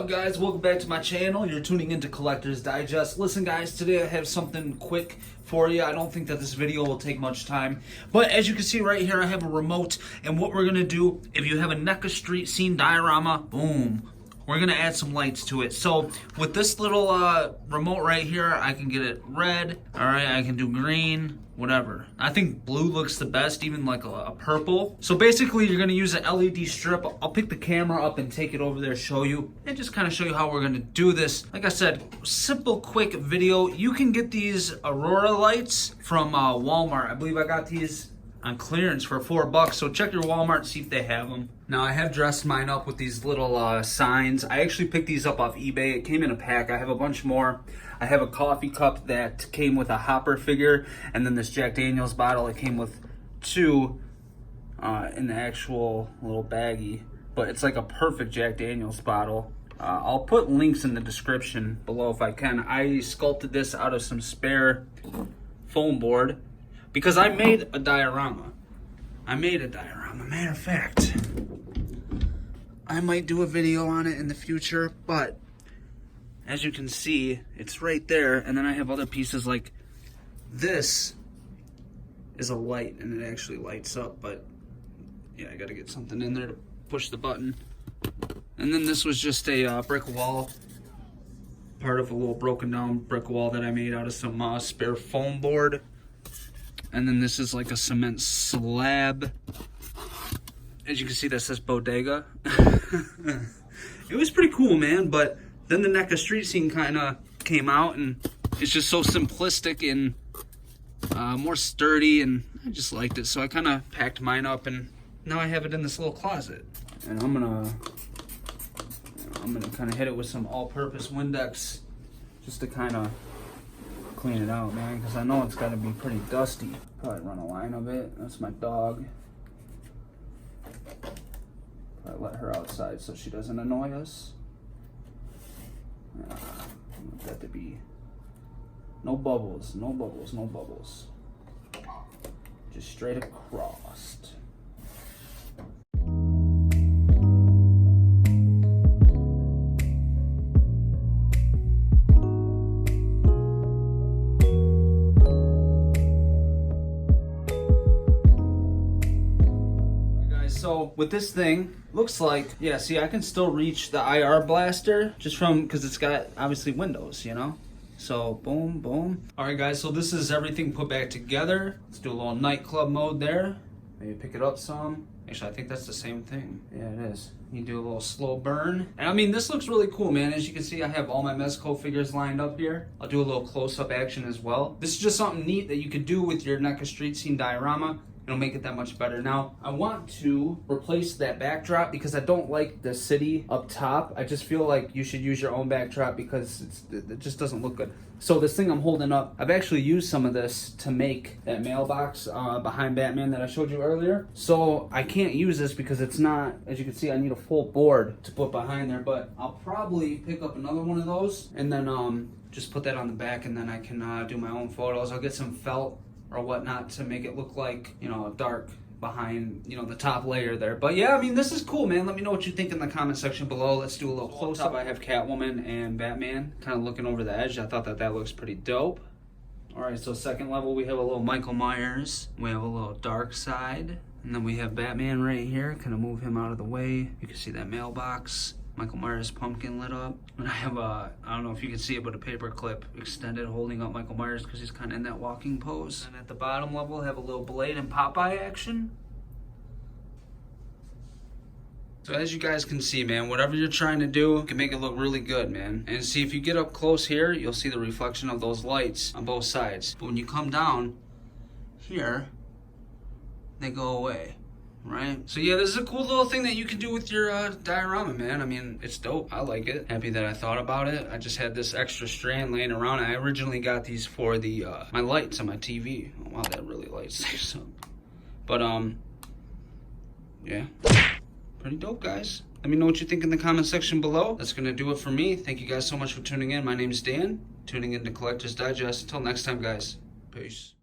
up, guys? Welcome back to my channel. You're tuning into Collector's Digest. Listen, guys, today I have something quick for you. I don't think that this video will take much time, but as you can see right here, I have a remote, and what we're gonna do, if you have a Neca street scene diorama, boom, we're gonna add some lights to it. So with this little remote right here, I can get it red, all right, I can do green, whatever. I think blue looks the best, even like a purple. So basically you're gonna use an LED strip. I'll pick the camera up and take it over there, show you, and just kind of show you how we're gonna do this. Like I said, simple, quick video. You can get these Aurora lights from Walmart. I believe I got these on clearance for $4, so check your Walmart, see if they have them. Now I have dressed mine up with these little signs. I actually picked these up off eBay. It came in a pack. I have a bunch more. I have a coffee cup that came with a Hopper figure, and then this Jack Daniels bottle. It came with two in the actual little baggie, but it's like a perfect Jack Daniels bottle. I'll put links in the description below if I can. I sculpted this out of some spare foam board, because I made a diorama. Matter of fact, I might do a video on it in the future, but as you can see, it's right there. And then I have other pieces like this is a light, and it actually lights up, but yeah, I gotta get something in there to push the button. And then this was just a brick wall, part of a little broken down brick wall that I made out of some spare foam board. And then this is like a cement slab. As you can see, that says bodega. It was pretty cool, man, but then the Neca street scene kind of came out, and it's just so simplistic and more sturdy, and I just liked it. So I kind of packed mine up, and now I have it in this little closet. And I'm gonna kind of hit it with some all-purpose Windex just to kind of clean it out, man, because I know it's got to be pretty dusty. Probably run a line of it. That's my dog. Probably let her outside so she doesn't annoy us. I want that to be no bubbles, no bubbles, no bubbles. Just straight across. So with this thing, looks like, yeah, see, I can still reach the IR blaster just from, because it's got obviously windows, you know? So boom, boom. All right, guys, so this is everything put back together. Let's do a little nightclub mode there. Maybe pick it up some. Actually, I think that's the same thing. Yeah, it is. You do a little slow burn. And I mean, this looks really cool, man. As you can see, I have all my Mezco figures lined up here. I'll do a little close-up action as well. This is just something neat that you could do with your Neca street scene diorama. It'll make it that much better. Now, I want to replace that backdrop because I don't like the city up top. I just feel like you should use your own backdrop because it just doesn't look good. So this thing I'm holding up, I've actually used some of this to make that mailbox behind Batman that I showed you earlier. So I can't use this because it's not, as you can see, I need a full board to put behind there, but I'll probably pick up another one of those and then just put that on the back, and then I can do my own photos. I'll get some felt or whatnot to make it look like, you know, dark behind, you know, the top layer there. But yeah, I mean, this is cool, man. Let me know what you think in the comment section below. Let's do a little close-up. I have Catwoman and Batman kind of looking over the edge. I thought that looks pretty dope. All right, so second level, we have a little Michael Myers. We have a little Dark Side. And then we have Batman right here. Kind of move him out of the way. You can see that mailbox. Michael Myers pumpkin lit up. And I have I don't know if you can see it, but a paper clip extended holding up Michael Myers because he's kind of in that walking pose. And at the bottom level, I have a little Blade and Popeye action. So as you guys can see, man, whatever you're trying to do, you can make it look really good, man. And see, if you get up close here, you'll see the reflection of those lights on both sides. But when you come down here, they go away. Right? So yeah, this is a cool little thing that you can do with your diorama, man. I mean, it's dope. I like it. Happy that I thought about it. I just had this extra strand laying around. I originally got these for the my lights on my TV. Oh, wow, that really lights things up. But yeah, pretty dope, guys. Let me know what you think in the comment section below. That's gonna do it for me. Thank you guys so much for tuning in. My name is Dan, tuning in to Collector's Digest. Until next time, guys. Peace.